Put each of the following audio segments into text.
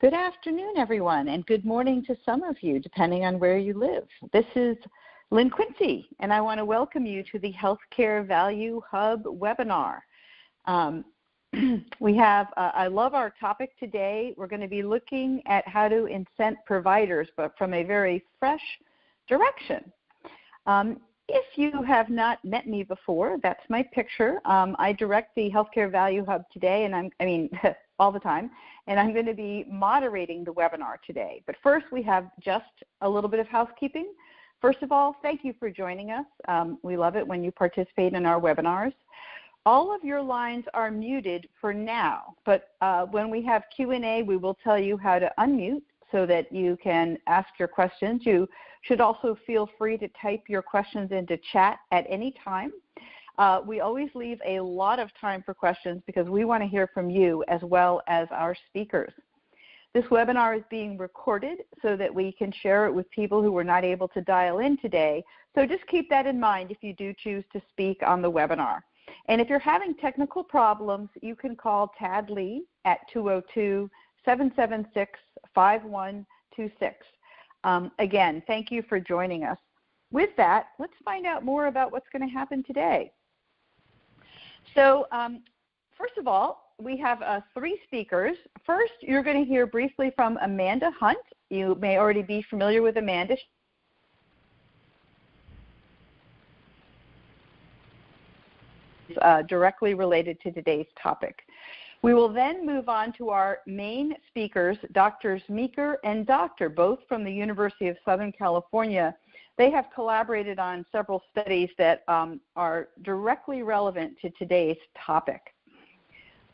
Good afternoon, everyone, and good morning to some of you, depending on where you live. This is Lynn Quincy, and I want to welcome you to the Healthcare Value Hub webinar. I love our topic today. We're going to be looking at how to incent providers, but from a very fresh direction. If you have not met me before, that's my picture. I direct the Healthcare Value Hub today, and all the time, and I'm going to be moderating the webinar today. But first, we have just a little bit of housekeeping. First of all, thank you for joining us. We love it when you participate in our webinars. All of your lines are muted for now, but when we have Q&A, we will tell you how to unmute so that you can ask your questions. You should also feel free to type your questions into chat at any time. We always leave a lot of time for questions because we want to hear from you as well as our speakers. This webinar is being recorded so that we can share it with people who were not able to dial in today. So just keep that in mind if you do choose to speak on the webinar. And if you're having technical problems, you can call Tad Lee at 202-776-5126. Again, thank you for joining us. With that, let's find out more about what's going to happen today. So first of all, we have 3 speakers. First, you're going to hear briefly from Amanda Hunt. You may already be familiar with Amanda. She's directly related to today's topic. We will then move on to our main speakers, Drs. Meeker and Doctor, both from the University of Southern California. They have collaborated on several studies that are directly relevant to today's topic.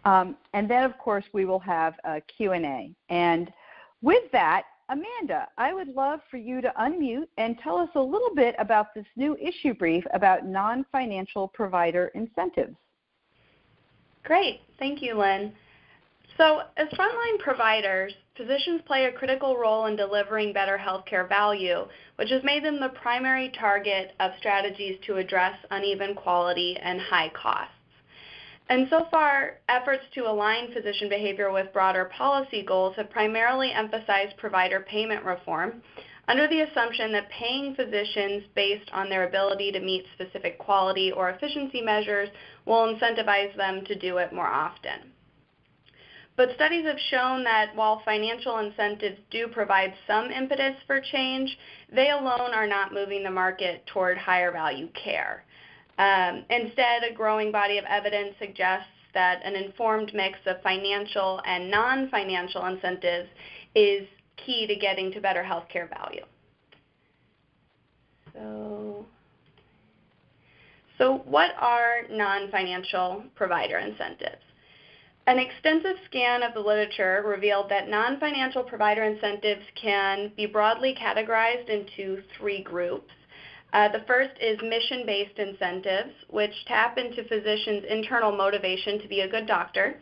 And then, of course, we will have a Q&A. And with that, Amanda, I would love for you to unmute and tell us a little bit about this new issue brief about non-financial provider incentives. Great. Thank you, Lynn. So as frontline providers, physicians play a critical role in delivering better healthcare value, which has made them the primary target of strategies to address uneven quality and high costs. And so far, efforts to align physician behavior with broader policy goals have primarily emphasized provider payment reform under the assumption that paying physicians based on their ability to meet specific quality or efficiency measures will incentivize them to do it more often. But studies have shown that while financial incentives do provide some impetus for change, they alone are not moving the market toward higher value care. Instead, a growing body of evidence suggests that an informed mix of financial and non-financial incentives is key to getting to better healthcare value. So what are non-financial provider incentives? An extensive scan of the literature revealed that non-financial provider incentives can be broadly categorized into 3 groups. The first is mission-based incentives, which tap into physicians' internal motivation to be a good doctor.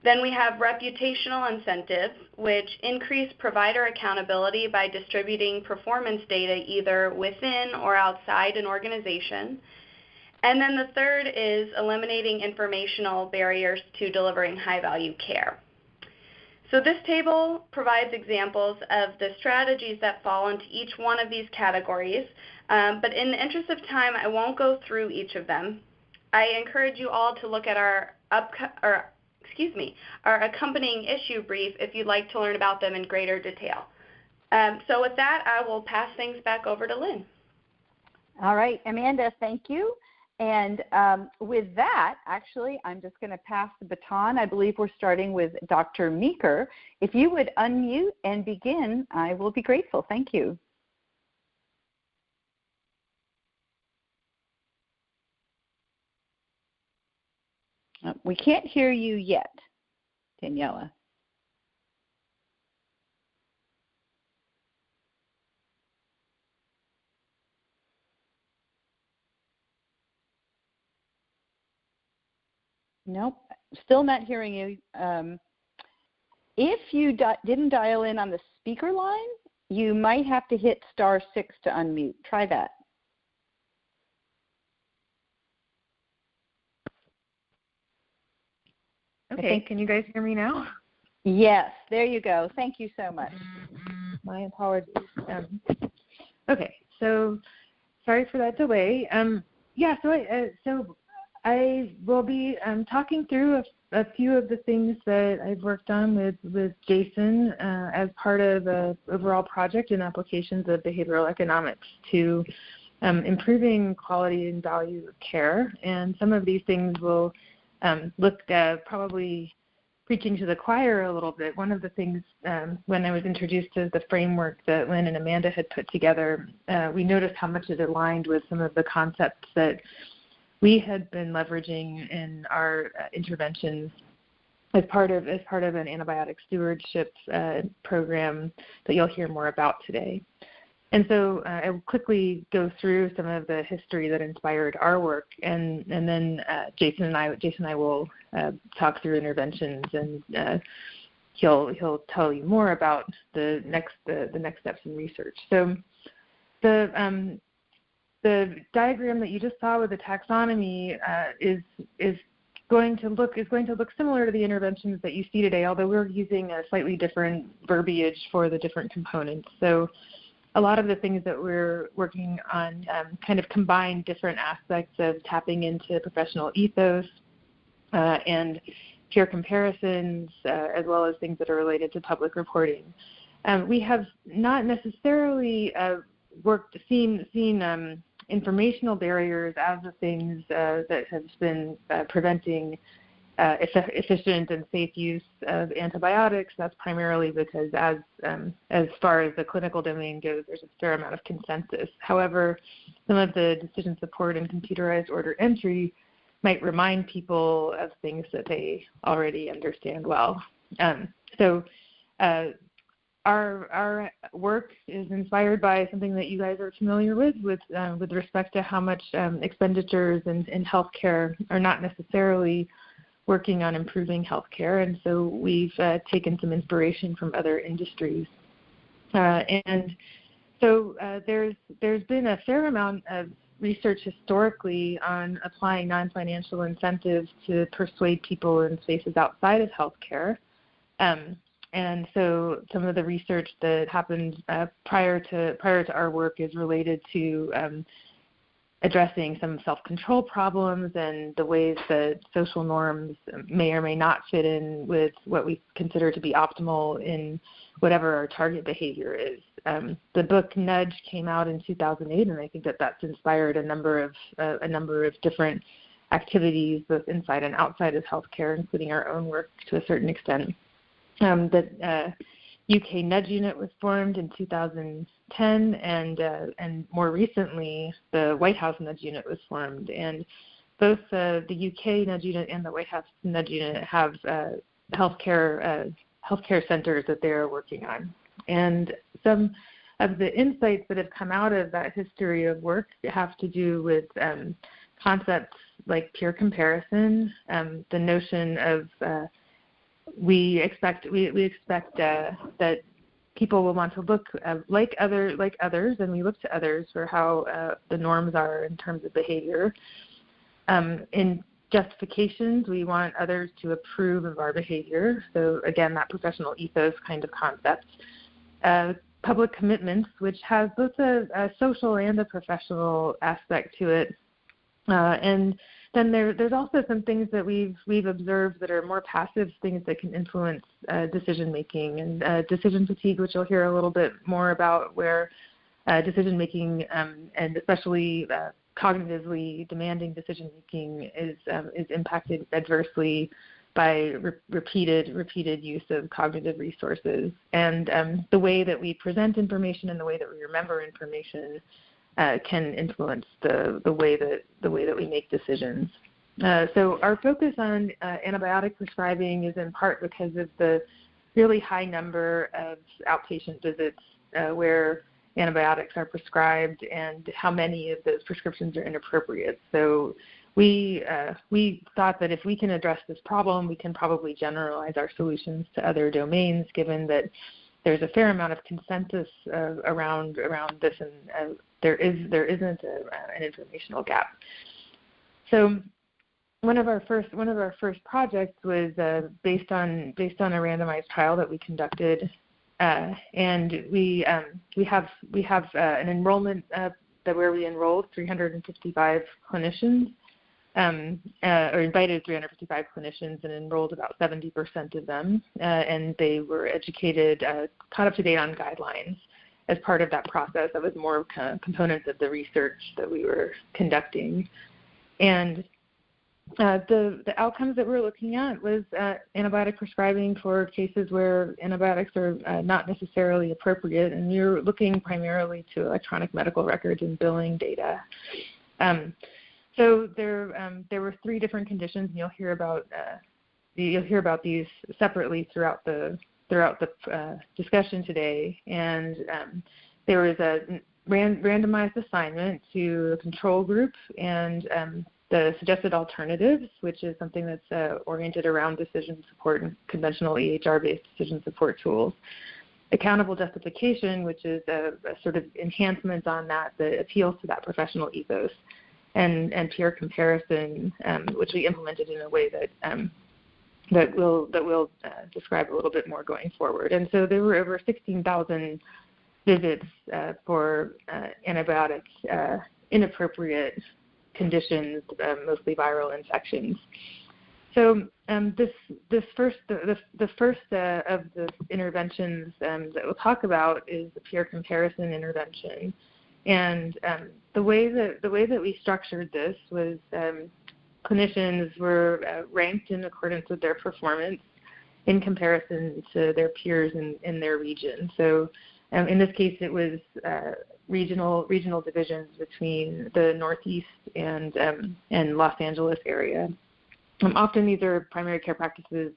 Then we have reputational incentives, which increase provider accountability by distributing performance data either within or outside an organization. And then the third is eliminating informational barriers to delivering high-value care. So this table provides examples of the strategies that fall into each one of these categories, but in the interest of time, I won't go through each of them. I encourage you all to look at our accompanying issue brief if you'd like to learn about them in greater detail. So with that, I will pass things back over to Lynn. All right, Amanda, thank you. And with that, actually, I'm just going to pass the baton. I believe we're starting with Dr. Meeker. If you would unmute and begin, I will be grateful. Thank you. We can't hear you yet, Daniela. Nope, still not hearing you. If you didn't dial in on the speaker line, you might have to hit *6 to unmute. Try that. Okay, can you guys hear me now? Yes, there you go. Thank you so much. My apologies. Okay, so sorry for that delay. So I will be talking through a few of the things that I've worked on with Jason as part of an overall project in applications of behavioral economics to improving quality and value of care. And some of these things will look probably preaching to the choir a little bit. One of the things when I was introduced to the framework that Lynn and Amanda had put together, we noticed how much it aligned with some of the concepts that we had been leveraging in our interventions as part of an antibiotic stewardship program that you'll hear more about today. And so I will quickly go through some of the history that inspired our work, and then Jason and I will talk through interventions, and he'll tell you more about the next steps in research. So the diagram that you just saw with the taxonomy is going to look similar to the interventions that you see today, although we're using a slightly different verbiage for the different components. So a lot of the things that we're working on kind of combine different aspects of tapping into professional ethos and peer comparisons, as well as things that are related to public reporting. We have not necessarily seen informational barriers as the things that have been preventing efficient and safe use of antibiotics. That's primarily because as far as the clinical domain goes, there's a fair amount of consensus. However, some of the decision support and computerized order entry might remind people of things that they already understand well. So our work is inspired by something that you guys are familiar with respect to how much expenditures in healthcare are not necessarily working on improving healthcare, and so we've taken some inspiration from other industries. And so there's been a fair amount of research historically on applying non-financial incentives to persuade people in spaces outside of healthcare. And so some of the research that happened prior to our work is related to addressing some self-control problems and the ways that social norms may or may not fit in with what we consider to be optimal in whatever our target behavior is. The book Nudge came out in 2008, and I think that's inspired a number of different activities, both inside and outside of healthcare, including our own work to a certain extent. The UK Nudge Unit was formed in 2010, and more recently, the White House Nudge Unit was formed. And both the UK Nudge Unit and the White House Nudge Unit have healthcare centers that they are working on. And some of the insights that have come out of that history of work have to do with concepts like peer comparison, the notion of we expect that people will want to look like others, and we look to others for how the norms are in terms of behavior. In justifications, we want others to approve of our behavior. So again, that professional ethos kind of concept. Public commitments, which has both a social and a professional aspect to it. And then there's also some things that we've observed that are more passive things that can influence decision making and decision fatigue, which you'll hear a little bit more about, where decision making and especially cognitively demanding decision making is impacted adversely by repeated use of cognitive resources, and the way that we present information and the way that we remember information can influence the way that we make decisions. So our focus on antibiotic prescribing is in part because of the really high number of outpatient visits where antibiotics are prescribed and how many of those prescriptions are inappropriate. So we thought that if we can address this problem, we can probably generalize our solutions to other domains, given that there's a fair amount of consensus around this, and there isn't an informational gap. So one of our first projects was based on a randomized trial that we conducted, and we have an enrollment where we enrolled 355 clinicians, or invited 355 clinicians and enrolled about 70% of them, and they were educated, caught up to date on guidelines as part of that process. That was more components of the research that we were conducting, and the outcomes that we're looking at was antibiotic prescribing for cases where antibiotics are not necessarily appropriate, and we were looking primarily to electronic medical records and billing data. So there were 3 different conditions, and you'll hear about these separately throughout the discussion today. And there was a randomized assignment to a control group and the suggested alternatives, which is something that's oriented around decision support and conventional EHR-based decision support tools. Accountable justification, which is a sort of enhancement on that appeals to that professional ethos, and peer comparison, which we implemented in a way that we'll describe a little bit more going forward. And so there were over 16,000 visits for antibiotic inappropriate conditions, mostly viral infections. So the first of the interventions that we'll talk about is the peer comparison intervention, and the way that we structured this was clinicians were ranked in accordance with their performance in comparison to their peers in their region. So in this case, it was regional divisions between the Northeast and Los Angeles area. Often these are primary care practices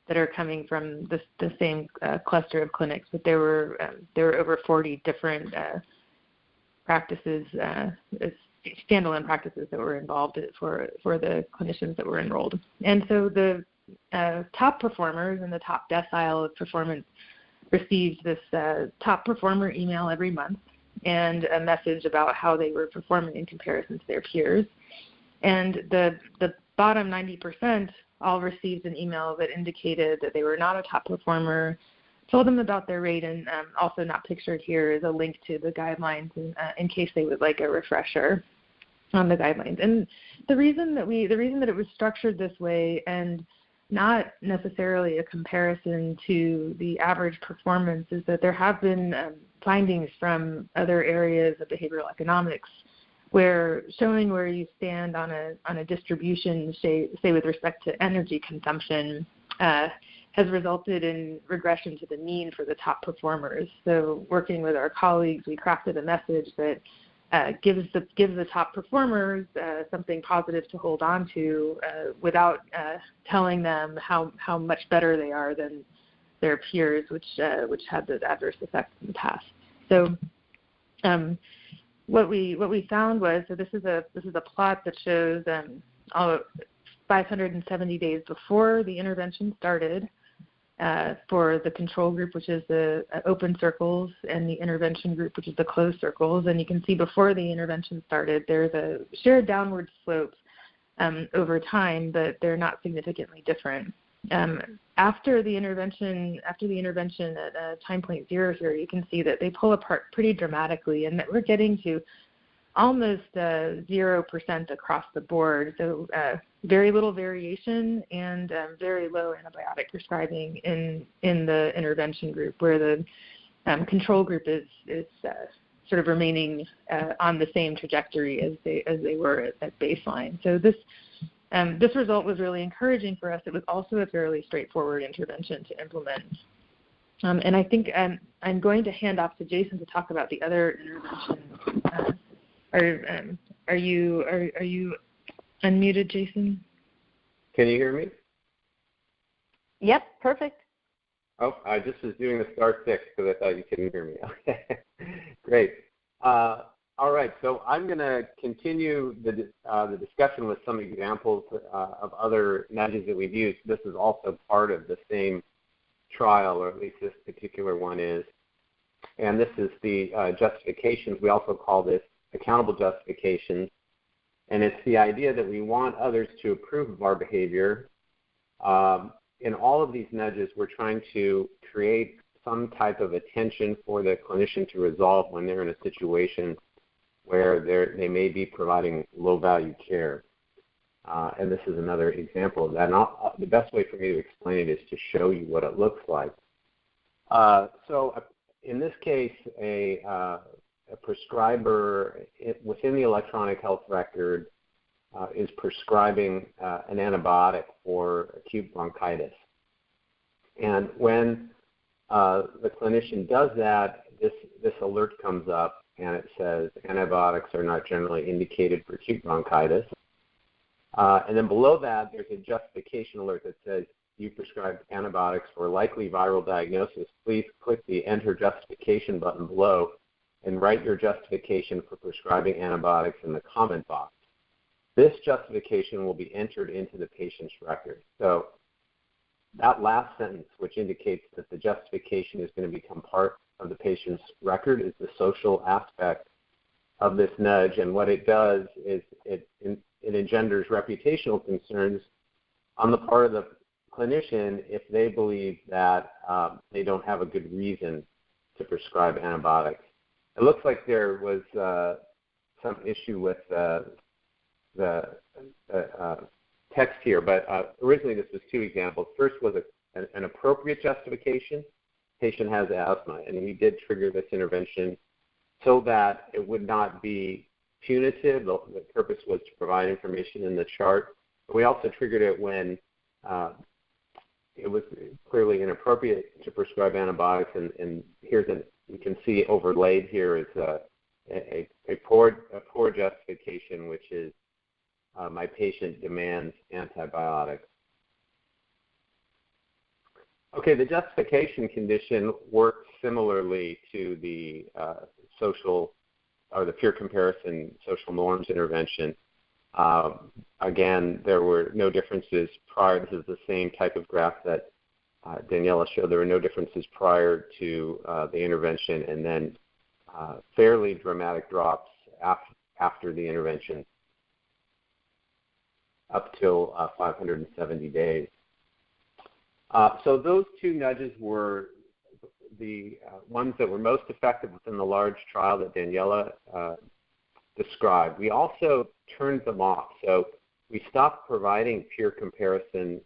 that are coming from the same cluster of clinics, but there were over 40 different practices, standalone practices that were involved for the clinicians that were enrolled. And so the top performers in the top decile of performance received this top performer email every month and a message about how they were performing in comparison to their peers. And the bottom 90% all received an email that indicated that they were not a top performer, told them about their rate, and also not pictured here is a link to the guidelines in case they would like a refresher on the guidelines. And the reason that it was structured this way and not necessarily a comparison to the average performance is that there have been findings from other areas of behavioral economics where showing where you stand on a distribution, say with respect to energy consumption, has resulted in regression to the mean for the top performers. So working with our colleagues, we crafted a message that gives the top performers something positive to hold on to without telling them how much better they are than their peers, which had those adverse effects in the past. So what we found was, so this is a plot that shows 570 days before the intervention started for the control group, which is the open circles, and the intervention group, which is the closed circles. And you can see before the intervention started, there's a shared downward slope over time, but they're not significantly different. After the intervention at time point 0 here, you can see that they pull apart pretty dramatically, and that we're getting to almost 0% across the board. So very little variation and very low antibiotic prescribing in the intervention group, where the control group is sort of remaining on the same trajectory as they were at baseline. So this result was really encouraging for us. It was also a fairly straightforward intervention to implement. And I think I'm going to hand off to Jason to talk about the other interventions. Are you unmuted, Jason? Can you hear me? Yep, perfect. Oh, I just was doing the star 6 because I thought you couldn't hear me. Okay, great. All right, so I'm going to continue the discussion with some examples of other nudges that we've used. This is also part of the same trial, or at least this particular one is. And this is the justifications. We also call this accountable justifications. And it's the idea that we want others to approve of our behavior. In all of these nudges, we're trying to create some type of attention for the clinician to resolve when they're in a situation where they may be providing low-value care. And this is another example of that. And the best way for me to explain it is to show you what it looks like. So in this case, a prescriber within the electronic health record is prescribing an antibiotic for acute bronchitis. And when the clinician does that, this alert comes up and it says antibiotics are not generally indicated for acute bronchitis. And then below that, there's a justification alert that says you prescribed antibiotics for likely viral diagnosis. Please click the Enter Justification button below and write your justification for prescribing antibiotics in the comment box. This justification will be entered into the patient's record. So that last sentence, which indicates that the justification is going to become part of the patient's record, is the social aspect of this nudge. And what it does is it engenders reputational concerns on the part of the clinician if they believe that they don't have a good reason to prescribe antibiotics. It looks like there was some issue with the text here, but originally this was two examples. First was an appropriate justification. Patient has asthma, and we did trigger this intervention so that it would not be punitive. The purpose was to provide information in the chart. But we also triggered it when it was clearly inappropriate to prescribe antibiotics, and here's you can see overlaid here is a poor justification, which is my patient demands antibiotics. Okay, the justification condition works similarly to the social or the peer comparison social norms intervention. Again, there were no differences prior. This is the same type of graph that Daniela showed. There were no differences prior to the intervention, and then fairly dramatic drops after the intervention up till 570 days. So those two nudges were the ones that were most effective within the large trial that Daniela described. We also turned them off. So we stopped providing peer comparison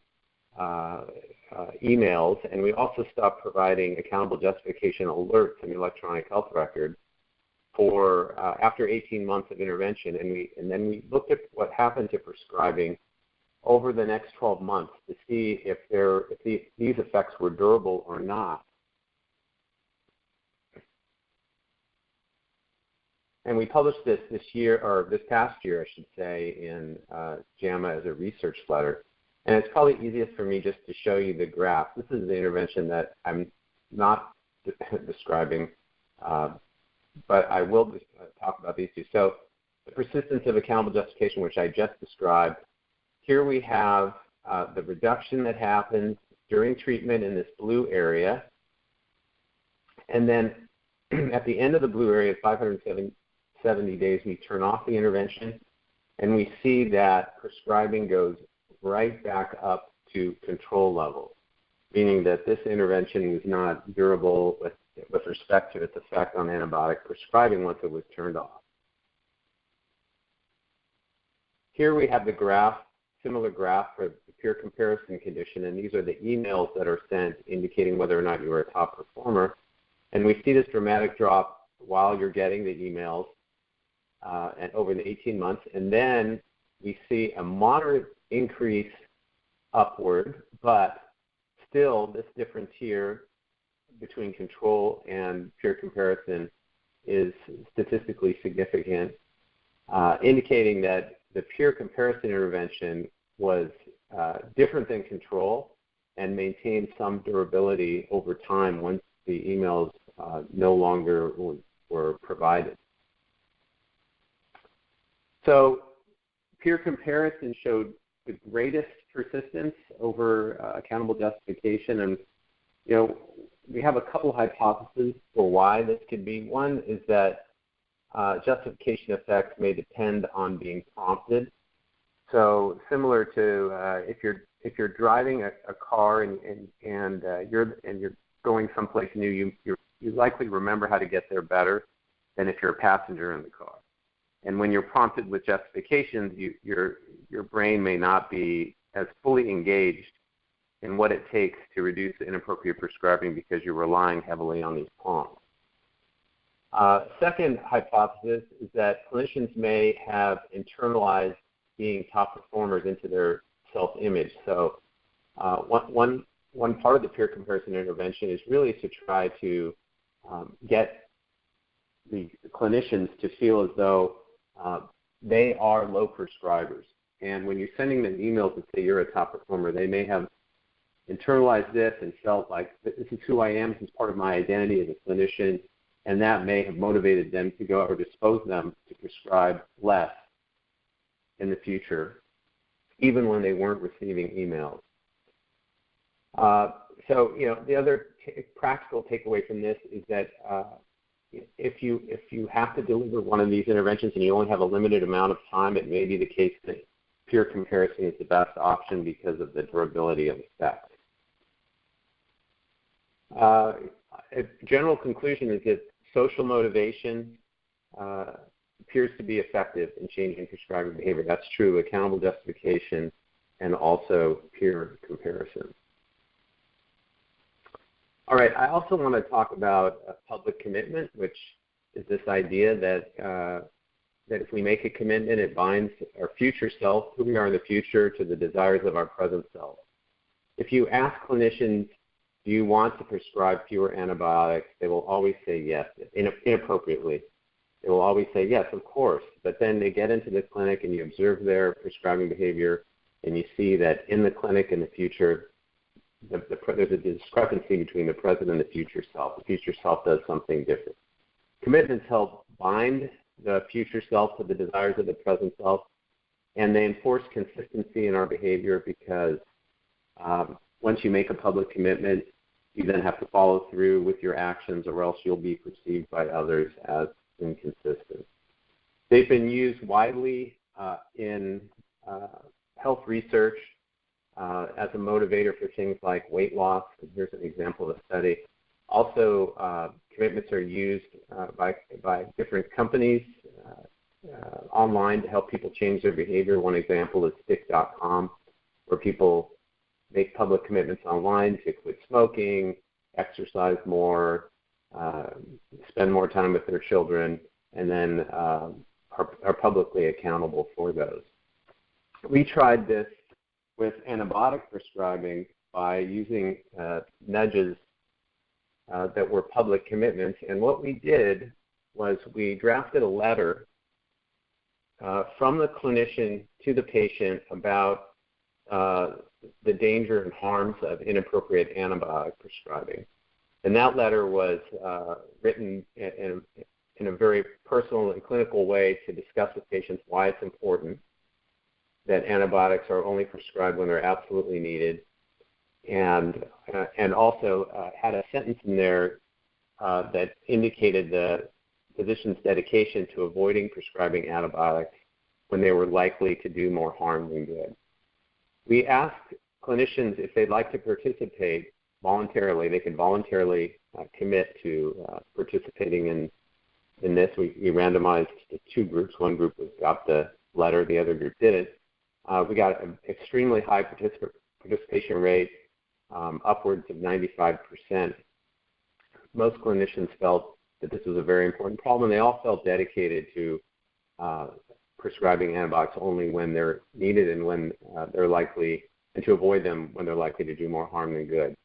emails, and we also stopped providing accountable justification alerts in the electronic health record for after 18 months of intervention. And then we looked at what happened to prescribing over the next 12 months to see if these effects were durable or not. And we published this past year, I should say, in JAMA as a research letter. And it's probably easiest for me just to show you the graph. This is the intervention that I'm not describing, but I will talk about these two. So the persistence of accountable justification, which I just described. Here we have the reduction that happens during treatment in this blue area. And then at the end of the blue area, 570 days, we turn off the intervention, and we see that prescribing goes right back up to control level, meaning that this intervention was not durable with respect to its effect on antibiotic prescribing once it was turned off. Here we have the graph, similar graph for the peer comparison condition, and these are the emails that are sent indicating whether or not you are a top performer. And we see this dramatic drop while you're getting the emails and over the 18 months, and then we see a moderate increase upward, but still this difference here between control and peer comparison is statistically significant, indicating that the peer comparison intervention was different than control and maintained some durability over time once the emails no longer were provided. So peer comparison showed the greatest persistence over accountable justification, and we have a couple hypotheses for why this could be. One is that justification effects may depend on being prompted. So similar to if you're driving a car and you're going someplace new, you likely remember how to get there better than if you're a passenger in the car. And when you're prompted with justifications, your brain may not be as fully engaged in what it takes to reduce inappropriate prescribing because you're relying heavily on these prompts. Second hypothesis is that clinicians may have internalized being top performers into their self-image. So one part of the peer comparison intervention is really to try to get the clinicians to feel as though they are low prescribers. And when you're sending them emails that say you're a top performer, they may have internalized this and felt like this is who I am, this is part of my identity as a clinician, and that may have motivated them to go or dispose them to prescribe less in the future, even when they weren't receiving emails. So, the other practical takeaway from this is that if you have to deliver one of these interventions and you only have a limited amount of time, it may be the case that peer comparison is the best option because of the durability of effect. A general conclusion is that social motivation appears to be effective in changing prescribing behavior. That's true, accountable justification, and also peer comparison. All right, I also want to talk about public commitment, which is this idea that that if we make a commitment, it binds our future self, who we are in the future, to the desires of our present self. If you ask clinicians, do you want to prescribe fewer antibiotics, they will always say yes, inappropriately. They will always say yes, of course. But then they get into the clinic and you observe their prescribing behavior and you see that in the clinic in the future, there's a discrepancy between the present and the future self. The future self does something different. Commitments help bind the future self to the desires of the present self, and they enforce consistency in our behavior because once you make a public commitment, you then have to follow through with your actions or else you'll be perceived by others as inconsistent. They've been used widely in health research as a motivator for things like weight loss. Here's an example of a study. Also, commitments are used by different companies online to help people change their behavior. One example is stick.com, where people make public commitments online to quit smoking, exercise more, spend more time with their children, and then are publicly accountable for those. We tried this with antibiotic prescribing by using nudges that were public commitments. And what we did was we drafted a letter from the clinician to the patient about the danger and harms of inappropriate antibiotic prescribing. And that letter was written in a very personal and clinical way to discuss with patients why it's important that antibiotics are only prescribed when they're absolutely needed, and also had a sentence in there that indicated the physician's dedication to avoiding prescribing antibiotics when they were likely to do more harm than good. We asked clinicians if they'd like to participate voluntarily. They could voluntarily commit to participating in this. We randomized to two groups. One group got the letter, the other group didn't. We got an extremely high participation rate, upwards of 95%. Most clinicians felt that this was a very important problem, and they all felt dedicated to prescribing antibiotics only when they're needed and when they're likely, and to avoid them when they're likely to do more harm than good.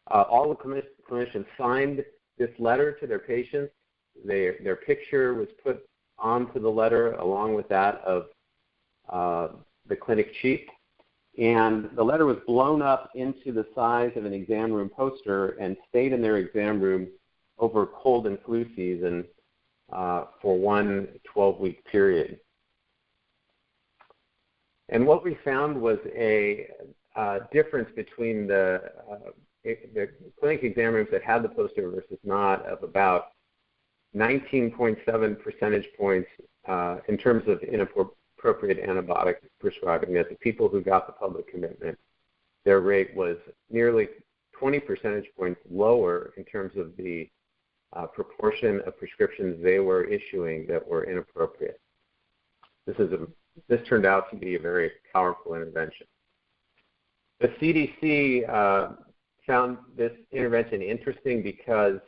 All the clinicians signed this letter to their patients. Their picture was put onto the letter along with that of the clinic chief, and the letter was blown up into the size of an exam room poster and stayed in their exam room over cold and flu season for one 12-week period. And what we found was a difference between the clinic exam rooms that had the poster versus not of about 19.7 percentage points in terms of inappropriate antibiotic prescribing. That the people who got the public commitment, their rate was nearly 20 percentage points lower in terms of the proportion of prescriptions they were issuing that were inappropriate. This turned out to be a very powerful intervention. The CDC found this intervention interesting because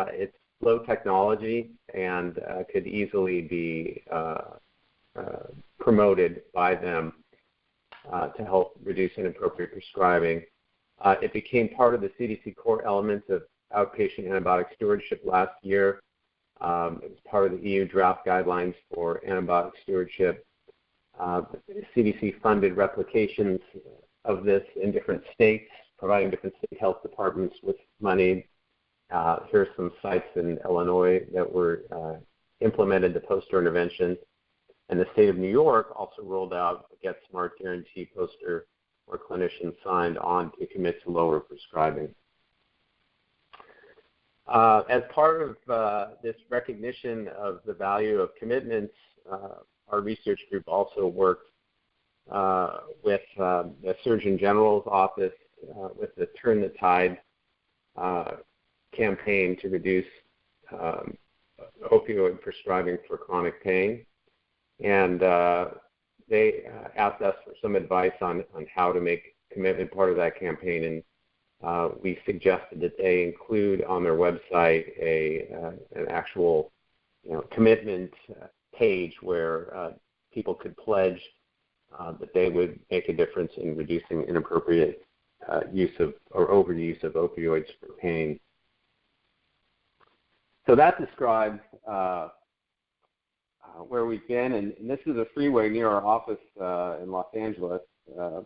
it's low technology and could easily be promoted by them to help reduce inappropriate prescribing. It became part of the CDC core elements of outpatient antibiotic stewardship last year. It was part of the EU draft guidelines for antibiotic stewardship. The CDC funded replications of this in different states, providing different state health departments with money. Here are some sites in Illinois that were implemented the poster intervention. And the state of New York also rolled out a Get Smart Guarantee poster where clinicians signed on to commit to lower prescribing. As part of this recognition of the value of commitments, our research group also worked with the Surgeon General's office with the Turn the Tide campaign to reduce opioid prescribing for chronic pain. And they asked us for some advice on how to make commitment part of that campaign, and we suggested that they include on their website an actual commitment page where people could pledge that they would make a difference in reducing inappropriate use of or overuse of opioids for pain. So that describes where we've been, and this is a freeway near our office in Los Angeles. So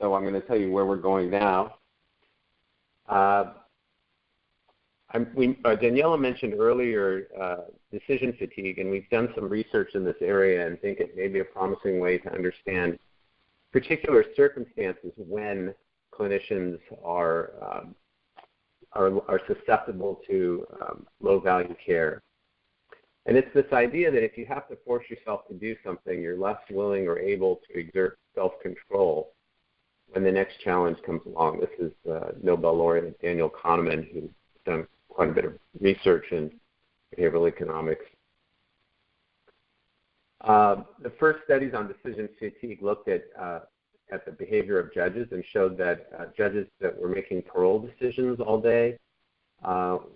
I'm going to tell you where we're going now. Daniela mentioned earlier decision fatigue, and we've done some research in this area and think it may be a promising way to understand particular circumstances when clinicians are susceptible to low-value care. And it's this idea that if you have to force yourself to do something, you're less willing or able to exert self-control when the next challenge comes along. This is Nobel laureate Daniel Kahneman, who's done quite a bit of research in behavioral economics. The first studies on decision fatigue looked at the behavior of judges and showed that judges that were making parole decisions all day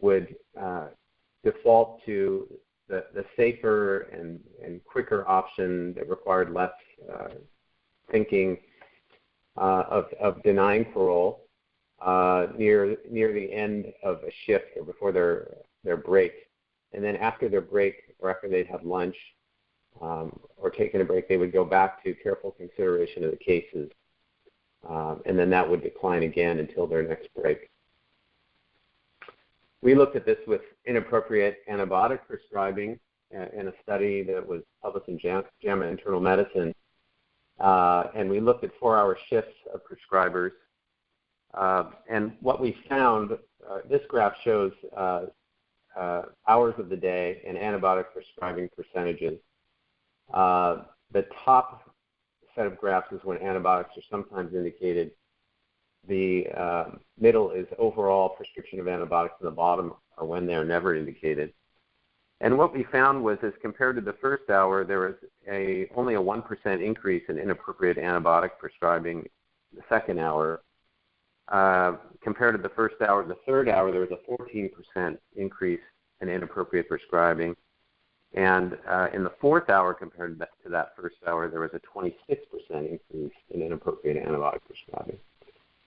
would default to the safer and quicker option that required less thinking of denying parole near the end of a shift or before their break. And then after their break or after they'd have lunch or taken a break, they would go back to careful consideration of the cases. And then that would decline again until their next break. We looked at this with inappropriate antibiotic prescribing in a study that was published in JAMA Internal Medicine. And we looked at 4-hour shifts of prescribers. And what we found, this graph shows hours of the day and antibiotic prescribing percentages. The top set of graphs is when antibiotics are sometimes indicated. The middle is overall prescription of antibiotics, and the bottom are when they are never indicated. And what we found was, as compared to the first hour, there was only a 1% increase in inappropriate antibiotic prescribing the second hour. Compared to the first hour, the third hour, there was a 14% increase in inappropriate prescribing. And in the fourth hour, compared to that first hour, there was a 26% increase in inappropriate antibiotic prescribing.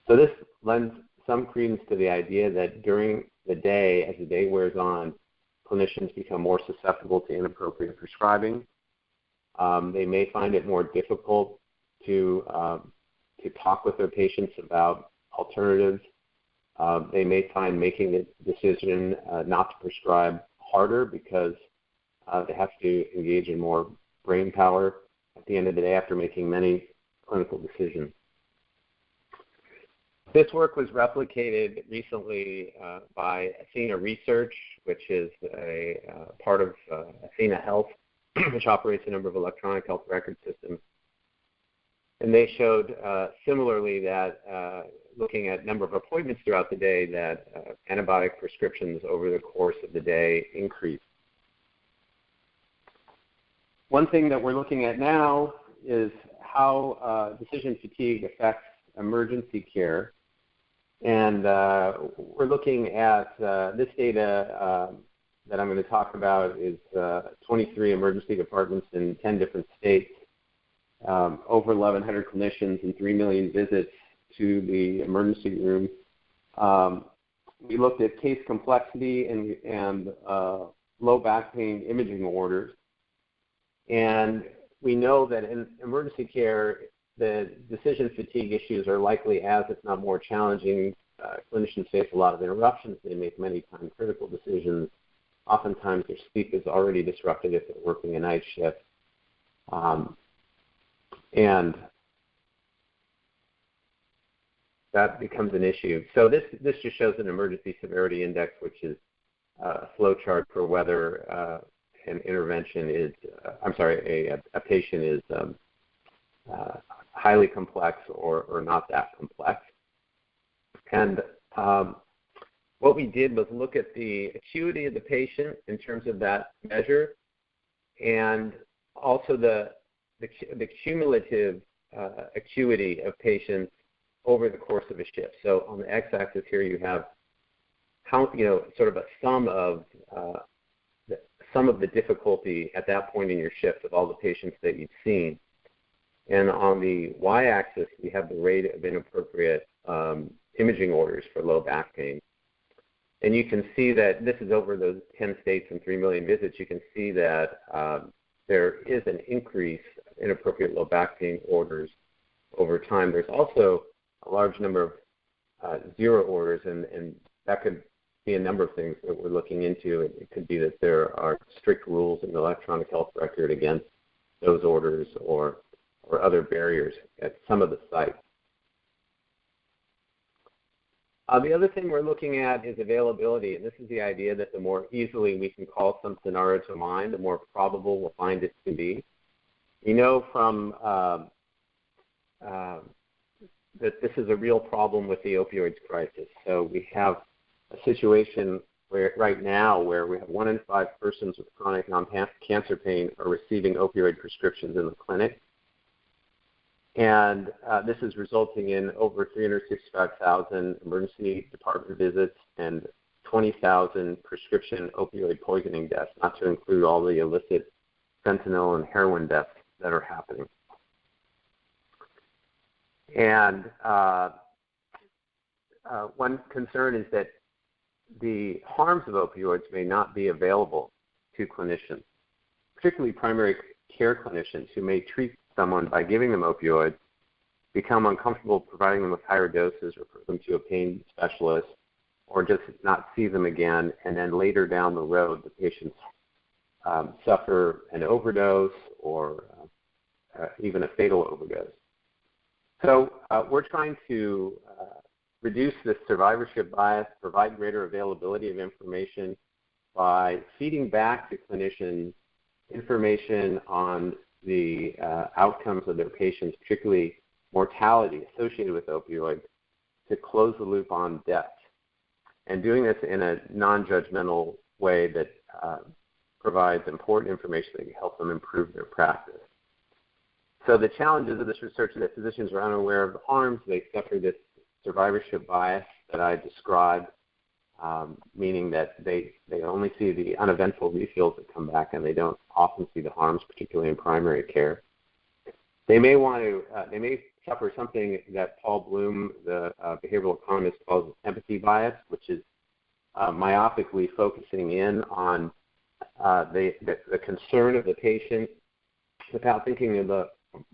So this lends some credence to the idea that during the day, as the day wears on, clinicians become more susceptible to inappropriate prescribing. They may find it more difficult to talk with their patients about alternatives. They may find making the decision not to prescribe harder because they have to engage in more brain power at the end of the day after making many clinical decisions. This work was replicated recently by Athena Research, which is a part of Athena Health, which operates a number of electronic health record systems. And they showed similarly that looking at number of appointments throughout the day, that antibiotic prescriptions over the course of the day increased. One thing that we're looking at now is how decision fatigue affects emergency care. And we're looking at this data that I'm going to talk about is 23 emergency departments in 10 different states, over 1,100 clinicians and 3 million visits to the emergency room. We looked at case complexity and low back pain imaging orders. And we know that in emergency care, the decision fatigue issues are likely as, if not more, challenging. Clinicians face a lot of interruptions. They make many time critical decisions. Oftentimes their sleep is already disrupted if they're working a night shift. And that becomes an issue. So this just shows an emergency severity index, which is a flow chart for whether an intervention is, a patient is highly complex or not that complex. And what we did was look at the acuity of the patient in terms of that measure, and also the cumulative acuity of patients over the course of a shift. So on the x-axis here, you have sort of a sum of the difficulty at that point in your shift of all the patients that you've seen. And on the y-axis, we have the rate of inappropriate imaging orders for low back pain. And you can see that this is over those 10 states and 3 million visits. You can see that there is an increase in inappropriate low back pain orders over time. There's also a large number of zero orders, and that could be a number of things that we're looking into. It could be that there are strict rules in the electronic health record against those orders or other barriers at some of the sites. The other thing we're looking at is availability, and this is the idea that the more easily we can call some scenario to mind, the more probable we'll find it to be. We know from that this is a real problem with the opioids crisis. So we have a situation where right now where we have 1 in 5 persons with chronic non-cancer pain are receiving opioid prescriptions in the clinic. And this is resulting in over 365,000 emergency department visits and 20,000 prescription opioid poisoning deaths, not to include all the illicit fentanyl and heroin deaths that are happening. And one concern is that the harms of opioids may not be available to clinicians, particularly primary care clinicians who may treat someone by giving them opioids, become uncomfortable providing them with higher doses, refer them to a pain specialist, or just not see them again, and then later down the road the patients suffer an overdose or even a fatal overdose. So we're trying to reduce this survivorship bias, provide greater availability of information by feeding back to clinicians information on the outcomes of their patients, particularly mortality associated with opioids, to close the loop on death. And doing this in a non-judgmental way that provides important information that can help them improve their practice. So the challenges of this research is that physicians are unaware of the harms. They suffer this survivorship bias that I described, meaning that they only see the uneventful refills that come back, and they don't often see the harms, particularly in primary care. They may suffer something that Paul Bloom, the behavioral economist, calls empathy bias, which is myopically focusing in on the concern of the patient without thinking of the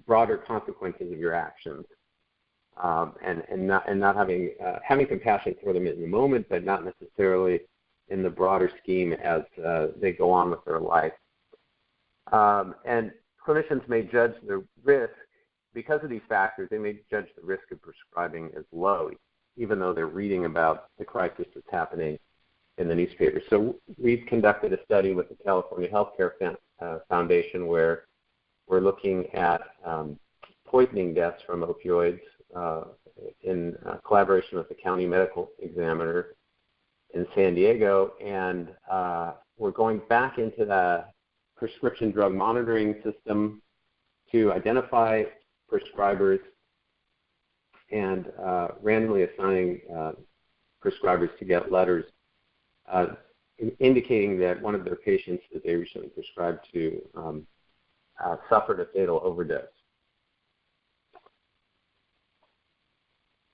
broader consequences of your actions, and not having compassion for them in the moment, but not necessarily in the broader scheme as they go on with their life. And clinicians may judge the risk because of these factors. They may judge the risk of prescribing as low, even though they're reading about the crisis that's happening in the newspaper. So we've conducted a study with the California Healthcare Foundation where we're looking at poisoning deaths from opioids in collaboration with the county medical examiner in San Diego, and we're going back into the prescription drug monitoring system to identify prescribers and randomly assigning prescribers to get letters indicating that one of their patients that they recently prescribed to suffered a fatal overdose.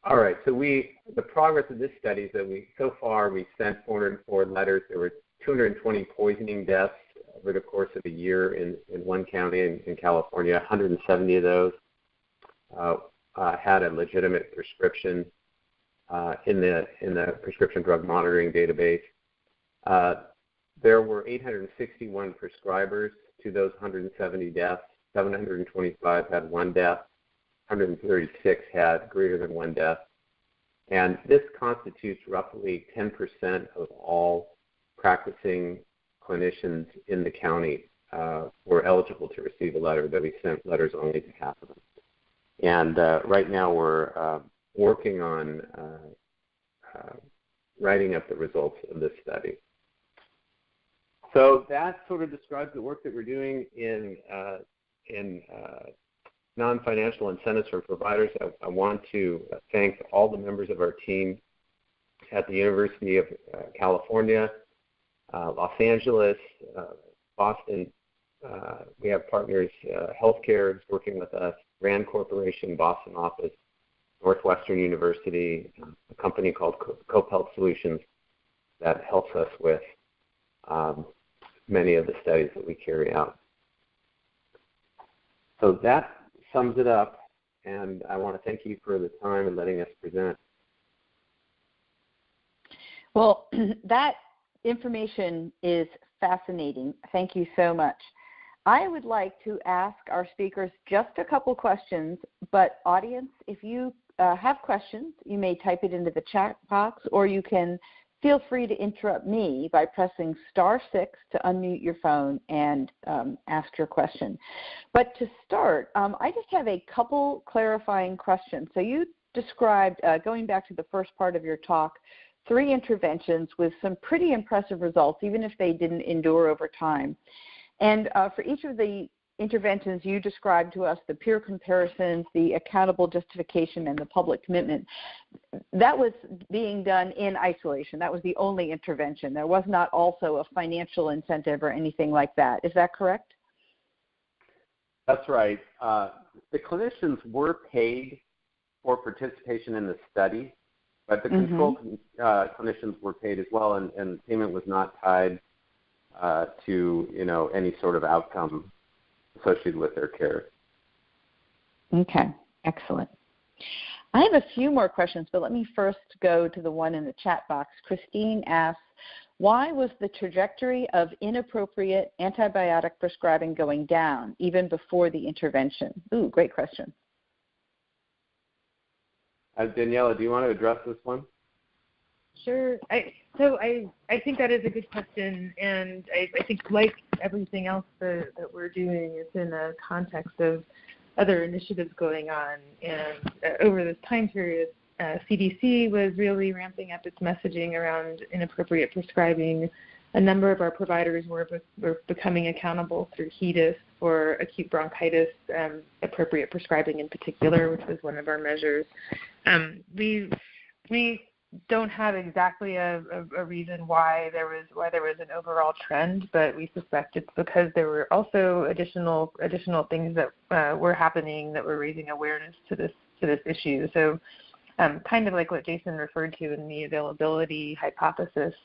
All right, so the progress of this study is that so far we sent 404 letters. There were 220 poisoning deaths over the course of a year in one county in California. 170 of those had a legitimate prescription in the prescription drug monitoring database. There were 861 prescribers to those 170 deaths. 725 had one death. 136 had greater than one death. And this constitutes roughly 10% of all practicing clinicians in the county were eligible to receive a letter, that we sent letters only to half of them. And right now we're working on writing up the results of this study. So that sort of describes the work that we're doing in non-financial incentives for providers. I want to thank all the members of our team at the University of California, Los Angeles, Boston. We have partners, healthcare is working with us, Rand Corporation, Boston office, Northwestern University, a company called Cope Health Solutions that helps us with many of the studies that we carry out. So that sums it up, and I want to thank you for the time and letting us present. Well, that information is fascinating. Thank you so much. I would like to ask our speakers just a couple questions, but audience, if you have questions, you may type it into the chat box, or you can feel free to interrupt me by pressing *6 to unmute your phone and ask your question. But to start, I just have a couple clarifying questions. So you described, going back to the first part of your talk, 3 interventions with some pretty impressive results, even if they didn't endure over time. And for each of the interventions you described to us, the peer comparisons, the accountable justification, and the public commitment, that was being done in isolation. That was the only intervention. There was not also a financial incentive or anything like that. Is that correct? That's right. The clinicians were paid for participation in the study, but the control clinicians were paid as well, and payment was not tied to any sort of outcome associated with their care. Okay, excellent. I have a few more questions, but let me first go to the one in the chat box. Christine asks, why was the trajectory of inappropriate antibiotic prescribing going down even before the intervention? Ooh, great question. Daniela, do you want to address this one? Sure. I think that is a good question, and I think like everything else that we're doing, it's in a context of other initiatives going on. And over this time period, CDC was really ramping up its messaging around inappropriate prescribing. A number of our providers were becoming accountable through HEDIS for acute bronchitis, appropriate prescribing in particular, which was one of our measures. We don't have exactly a reason why there was an overall trend, but we suspect it's because there were also additional things that were happening that were raising awareness to this issue. So kind of like what Jason referred to in the availability hypothesis,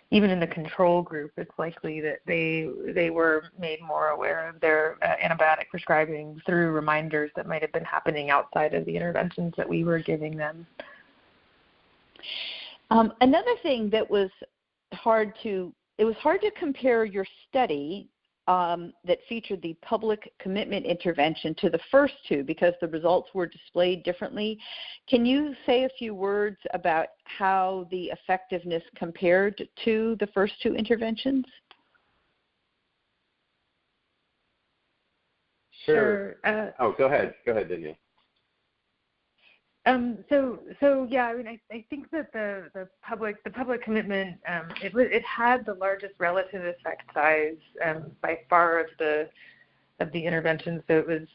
even in the control group, it's likely that they were made more aware of their antibiotic prescribing through reminders that might have been happening outside of the interventions that we were giving them. Another thing that was hard to compare your study that featured the public commitment intervention to the first two because the results were displayed differently. Can you say a few words about how the effectiveness compared to the first two interventions? Sure. Go ahead, Danielle. So yeah, I mean, I think that the public commitment it had the largest relative effect size by far of the interventions. So it was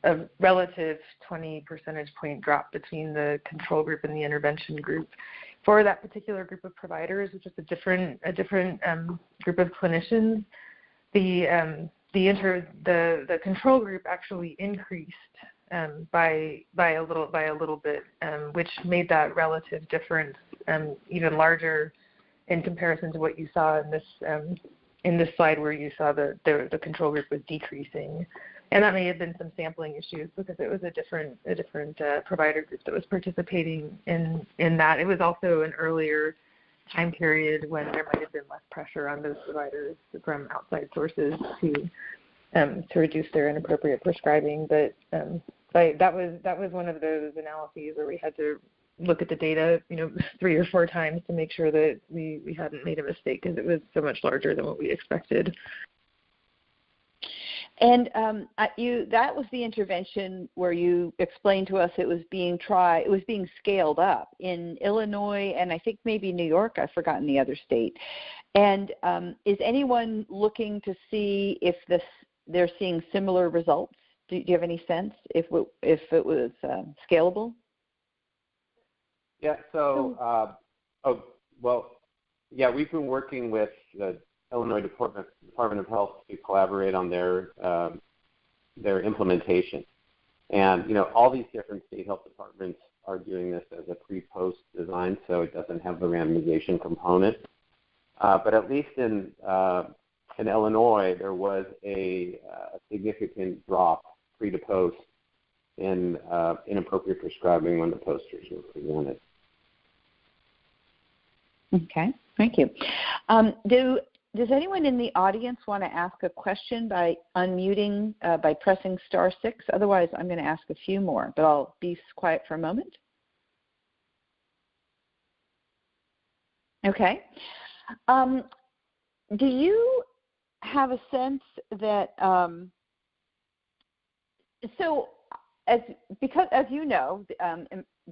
a relative 20 percentage point drop between the control group and the intervention group. For that particular group of providers, which is a different group of clinicians, the control group actually increased by a little bit, which made that relative difference even larger in comparison to what you saw in this slide where you saw the control group was decreasing. And that may have been some sampling issues because it was a different provider group that was participating in that. It was also an earlier time period when there might have been less pressure on those providers from outside sources to reduce their inappropriate prescribing. But that was one of those analyses where we had to look at the data, 3 or 4 times to make sure that we hadn't made a mistake because it was so much larger than what we expected. And that was the intervention where you explained to us it was being scaled up in Illinois and I think maybe New York. I've forgotten the other state. And is anyone looking to see if they're seeing similar results? Do you have any sense if it was scalable? Yeah. So, we've been working with the Illinois Department of Health to collaborate on their implementation, and all these different state health departments are doing this as a pre-post design, so it doesn't have the randomization component. But at least in Illinois, there was a significant drop pre to post in inappropriate prescribing when the posters were presented. Okay, thank you. Does anyone in the audience want to ask a question by unmuting by pressing *6? Otherwise, I'm going to ask a few more, but I'll be quiet for a moment. Okay. Do you have a sense that because as you know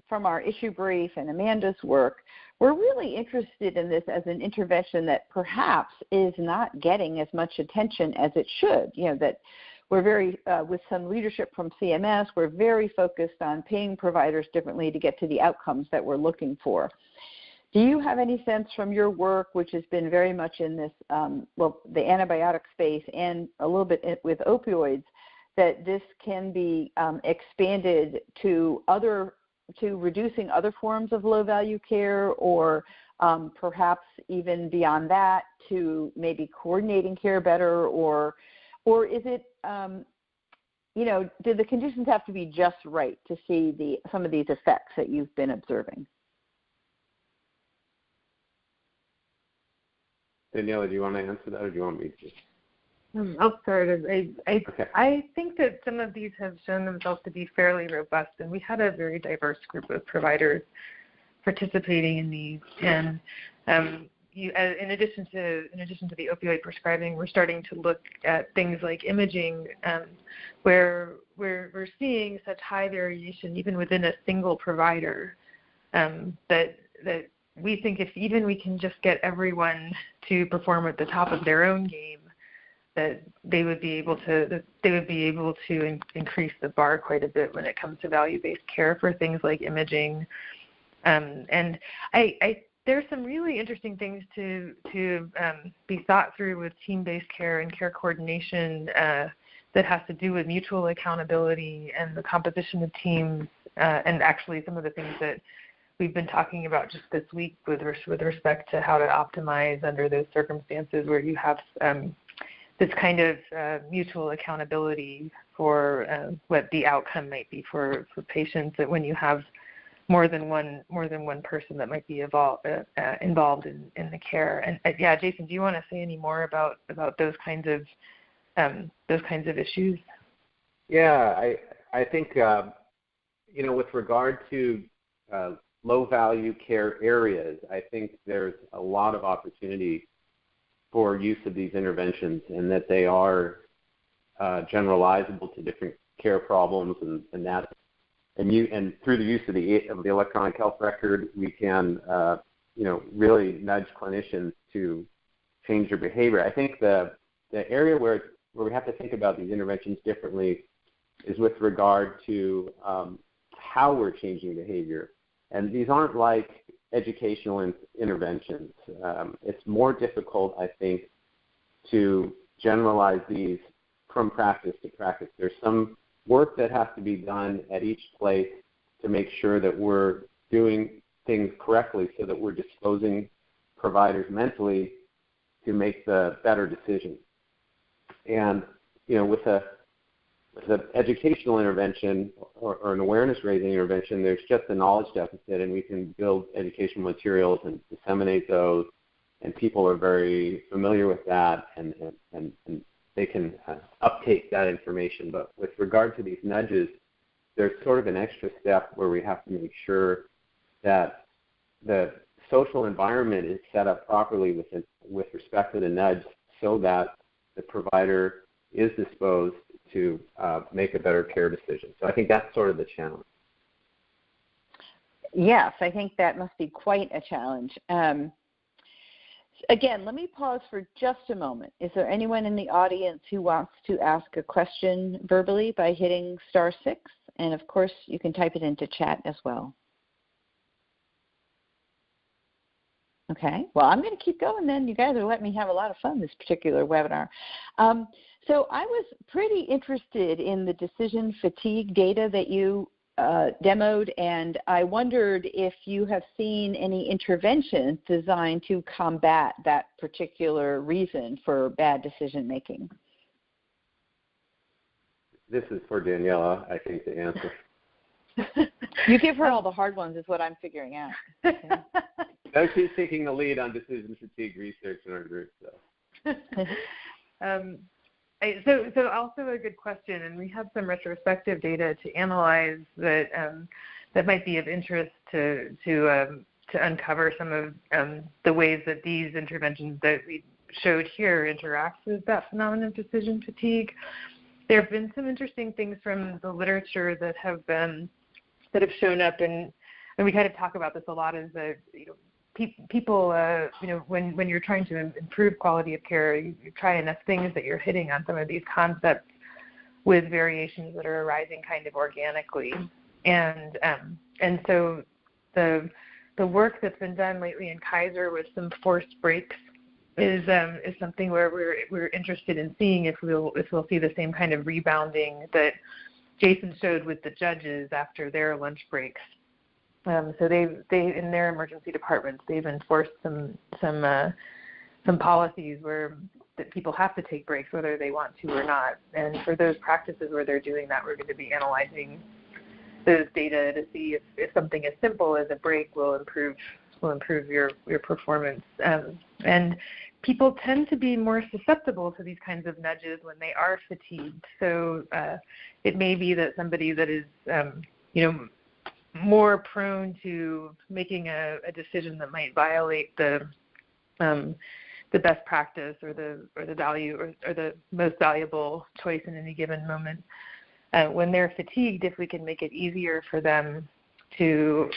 from our issue brief and Amanda's work, we're really interested in this as an intervention that perhaps is not getting as much attention as it should. That we're very, with some leadership from CMS, we're very focused on paying providers differently to get to the outcomes that we're looking for. Do you have any sense from your work, which has been very much in this, the antibiotic space and a little bit with opioids, that this can be expanded to reducing other forms of low-value care, or perhaps even beyond that to maybe coordinating care better, or is it, do the conditions have to be just right to see some of these effects that you've been observing? Daniela, do you want to answer that, or do you want me to? I'll start. Okay. I think that some of these have shown themselves to be fairly robust, and we had a very diverse group of providers participating in these. And in addition to the opioid prescribing, we're starting to look at things like imaging, where we're seeing such high variation even within a single provider that we think if even we can just get everyone to perform at the top of their own game, that they would be able to increase the bar quite a bit when it comes to value-based care for things like imaging. And there's some really interesting things to be thought through with team-based care and care coordination that has to do with mutual accountability and the composition of teams, and actually some of the things that we've been talking about just this week with respect to how to optimize under those circumstances where you have this kind of mutual accountability for what the outcome might be for patients, that when you have more than one person that might be involved in the care. And Jason, do you want to say any more about those kinds of those kinds of issues? Yeah, I think, with regard to low-value care areas, I think there's a lot of opportunity for use of these interventions, and that they are generalizable to different care problems, and through the use of the electronic health record, we can really nudge clinicians to change their behavior. I think the area where we have to think about these interventions differently is with regard to how we're changing behavior. And these aren't like educational interventions. It's more difficult, I think, to generalize these from practice to practice. There's some work that has to be done at each place to make sure that we're doing things correctly so that we're disposing providers mentally to make the better decision. And, with an educational intervention or an awareness-raising intervention, there's just a knowledge deficit, and we can build educational materials and disseminate those, and people are very familiar with that, and they can uptake that information. But with regard to these nudges, there's sort of an extra step where we have to make sure that the social environment is set up properly with respect to the nudge, so that the provider is disposed to make a better care decision. So I think that's sort of the challenge. Yes, I think that must be quite a challenge. Again, let me pause for just a moment. Is there anyone in the audience who wants to ask a question verbally by hitting *6? And of course, you can type it into chat as well. Okay, well, I'm going to keep going then. You guys are letting me have a lot of fun this particular webinar. So I was pretty interested in the decision fatigue data that you demoed, and I wondered if you have seen any interventions designed to combat that particular reason for bad decision making. This is for Daniela, I think, to answer. You give her all the hard ones is what I'm figuring out. Okay. No, she's taking the lead on decision fatigue research in our group. So also a good question, and we have some retrospective data to analyze that that might be of interest to uncover some of the ways that these interventions that we showed here interact with that phenomenon of decision fatigue. There have been some interesting things from the literature that have shown up, and we kind of talk about this a lot, is that people, when you're trying to improve quality of care, you try enough things that you're hitting on some of these concepts with variations that are arising kind of organically. And so the work that's been done lately in Kaiser with some forced breaks is something where we're interested in seeing if we'll see the same kind of rebounding that Jason showed with the judges after their lunch breaks. So they in their emergency departments, they've enforced some policies where that people have to take breaks whether they want to or not. And for those practices where they're doing that, we're going to be analyzing those data to see if something as simple as a break will improve your performance. And people tend to be more susceptible to these kinds of nudges when they are fatigued. So it may be that somebody that is more prone to making a decision that might violate the best practice or the value or the most valuable choice in any given moment. When they're fatigued, if we can make it easier for them to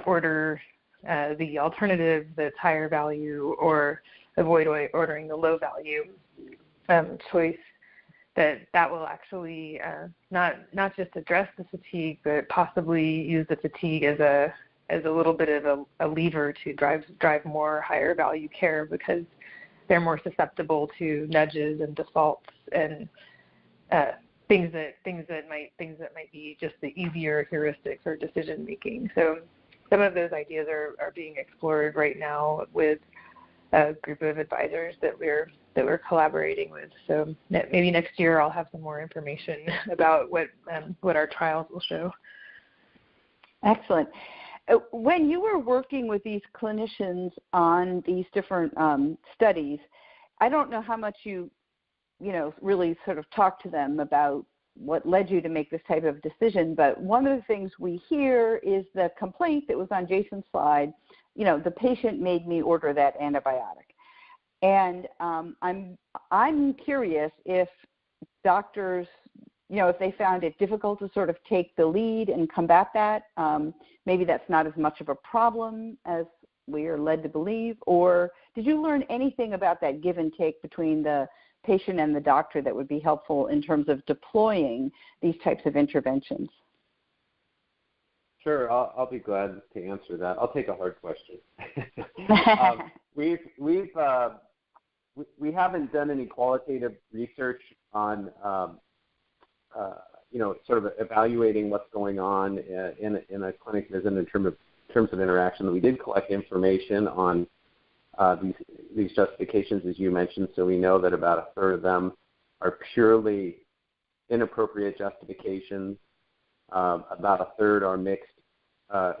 order the alternative that's higher value or avoid ordering the low value choice, that will actually not just address the fatigue, but possibly use the fatigue as a little bit of a lever to drive more higher value care, because they're more susceptible to nudges and defaults and things that might be just the easier heuristics or decision making. So some of those ideas are being explored right now with a group of advisors that we're collaborating with. So maybe next year I'll have some more information about what our trials will show. Excellent. When you were working with these clinicians on these different studies, I don't know how much you really sort of talk to them about what led you to make this type of decision. But one of the things we hear is the complaint that was on Jason's slide, the patient made me order that antibiotic. And I'm curious if doctors, if they found it difficult to sort of take the lead and combat that. Maybe that's not as much of a problem as we are led to believe. Or did you learn anything about that give and take between the patient and the doctor that would be helpful in terms of deploying these types of interventions? Sure, I'll be glad to answer that. I'll take a hard question. We haven't done any qualitative research on, sort of evaluating what's going on in a clinic visit in terms of interaction. We did collect information on these justifications, as you mentioned, so we know that about a third of them are purely inappropriate justifications. About a third are mixed.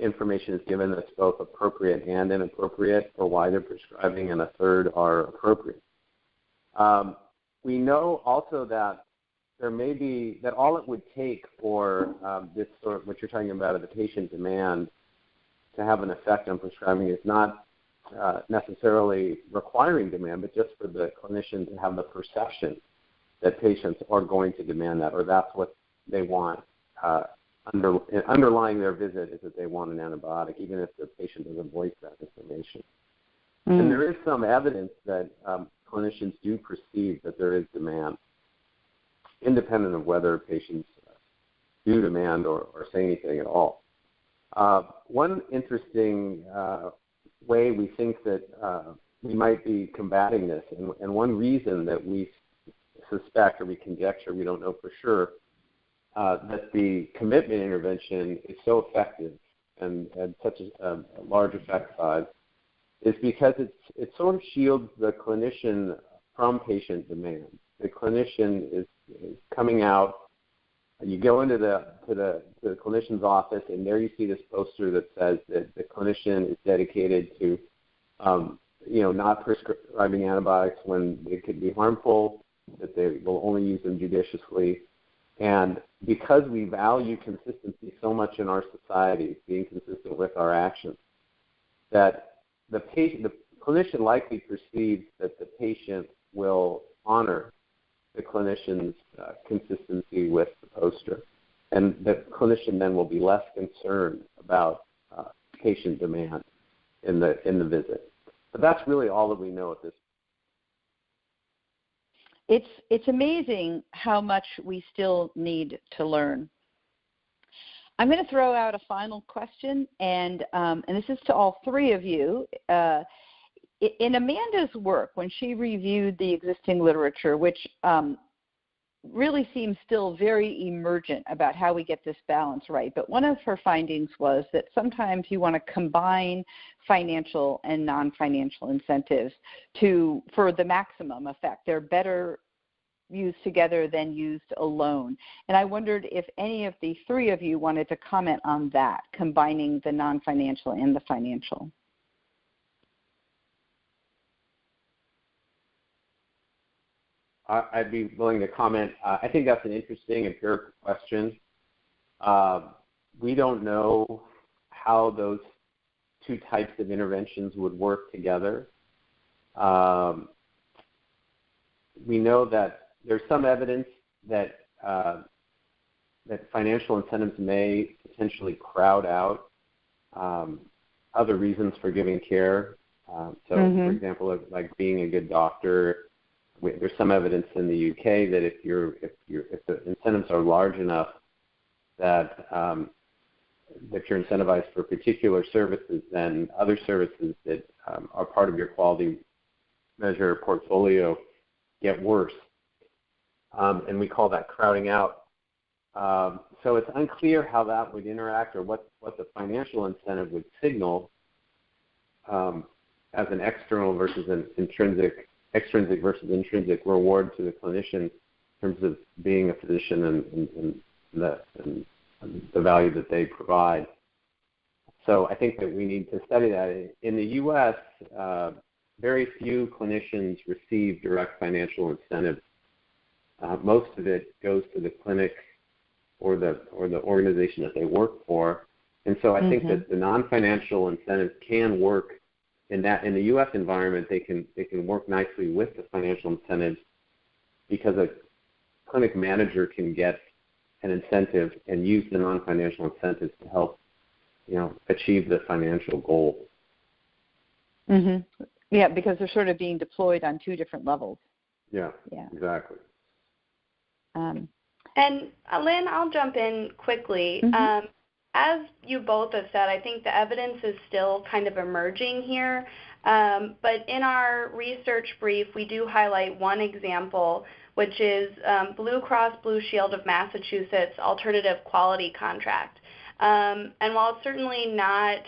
Information is given that's both appropriate and inappropriate for why they're prescribing, and a third are appropriate. We know also that there may be, that all it would take for this sort of, what you're talking about, the patient demand to have an effect on prescribing is not necessarily requiring demand, but just for the clinician to have the perception that patients are going to demand that, or that's what they want. Underlying their visit is that they want an antibiotic, even if the patient doesn't voice that information. And there is some evidence that clinicians do perceive that there is demand, independent of whether patients do demand or say anything at all. One interesting way we think that we might be combating this, and one reason that we suspect or we conjecture, we don't know for sure, that the commitment intervention is so effective and such a large effect size is because it sort of shields the clinician from patient demand. The clinician is coming out. You go into the clinician's office, and there you see this poster that says that the clinician is dedicated to, not prescribing antibiotics when it could be harmful, that they will only use them judiciously. And because we value consistency so much in our society, being consistent with our actions, that the clinician likely perceives that the patient will honor the clinician's consistency with the poster, and the clinician then will be less concerned about patient demand in the visit. But that's really all that we know at this point. It's amazing how much we still need to learn. I'm going to throw out a final question, and this is to all three of you. In Amanda's work, when she reviewed the existing literature, which really seems still very emergent about how we get this balance right, but one of her findings was that sometimes you want to combine financial and non-financial incentives for the maximum effect. They're better used together than used alone. And I wondered if any of the three of you wanted to comment on that, combining the non-financial and the financial. I'd be willing to comment. I think that's an interesting empirical question. We don't know how those two types of interventions would work together. We know that there's some evidence that that financial incentives may potentially crowd out other reasons for giving care. For example, like being a good doctor. There's some evidence in the UK that if the incentives are large enough that that you're incentivized for particular services, then other services that are part of your quality measure portfolio get worse. And we call that crowding out. So it's unclear how that would interact or what the financial incentive would signal as an external versus an extrinsic versus intrinsic reward to the clinician in terms of being a physician and the value that they provide. So I think that we need to study that. In the U.S., very few clinicians receive direct financial incentives most of it goes to the clinic or the organization that they work for. And so I think that the non-financial incentives can work in the U.S. environment. They can work nicely with the financial incentives because a clinic manager can get an incentive and use the non-financial incentives to help, achieve the financial goal. Yeah, because they're sort of being deployed on two different levels. Yeah. Exactly. And Lynn, I'll jump in quickly. As you both have said, I think the evidence is still kind of emerging here. But in our research brief, we do highlight one example, which is Blue Cross Blue Shield of Massachusetts Alternative Quality Contract. And while it's certainly not,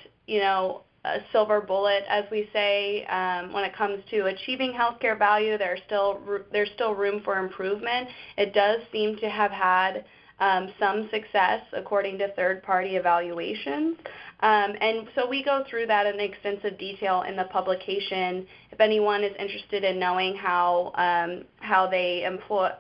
a silver bullet, as we say, when it comes to achieving healthcare value, there's still room for improvement. It does seem to have had some success according to third-party evaluations. And so we go through that in extensive detail in the publication. If anyone is interested in knowing how they employ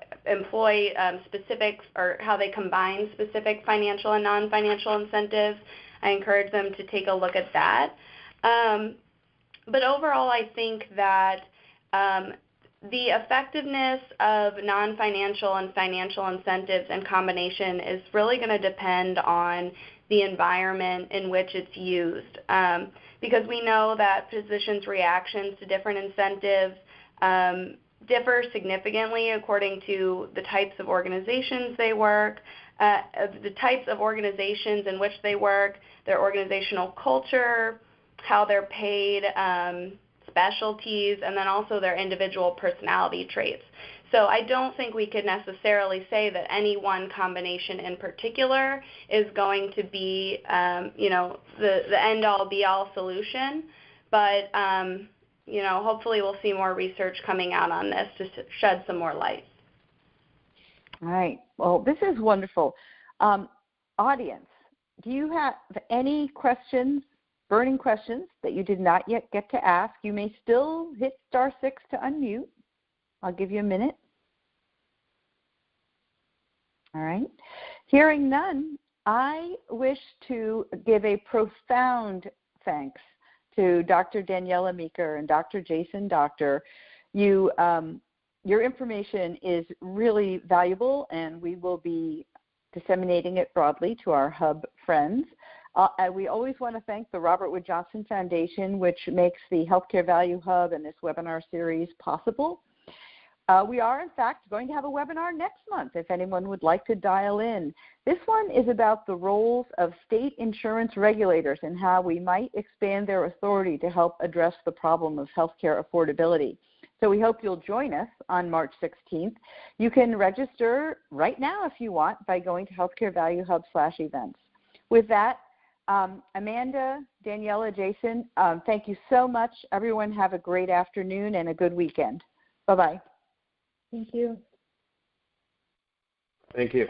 specific, or how they combine specific financial and non-financial incentives, I encourage them to take a look at that. But overall, I think that the effectiveness of non-financial and financial incentives in combination is really going to depend on the environment in which it's used, because we know that physicians' reactions to different incentives differ significantly according to the types of organizations they work, the types of organizations in which they work, their organizational culture, how they're paid, specialties, and then also their individual personality traits. So I don't think we could necessarily say that any one combination in particular is going to be, the end-all, be-all solution. But, hopefully we'll see more research coming out on this to shed some more light. All right. Well, this is wonderful. Audience, do you have any questions, burning questions that you did not yet get to ask? You may still hit *6 to unmute. I'll give you a minute. All right. Hearing none, I wish to give a profound thanks to Dr. Daniela Meeker and Dr. Jason Doctor. Your information is really valuable, and we will be disseminating it broadly to our Hub friends. We always want to thank the Robert Wood Johnson Foundation, which makes the Healthcare Value Hub and this webinar series possible. We are, in fact, going to have a webinar next month if anyone would like to dial in. This one is about the roles of state insurance regulators and how we might expand their authority to help address the problem of healthcare affordability. So we hope you'll join us on March 16th. You can register right now if you want by going to Healthcare Value Hub/events. With that, Amanda, Daniela, Jason, thank you so much. Everyone have a great afternoon and a good weekend. Bye-bye. Thank you. Thank you.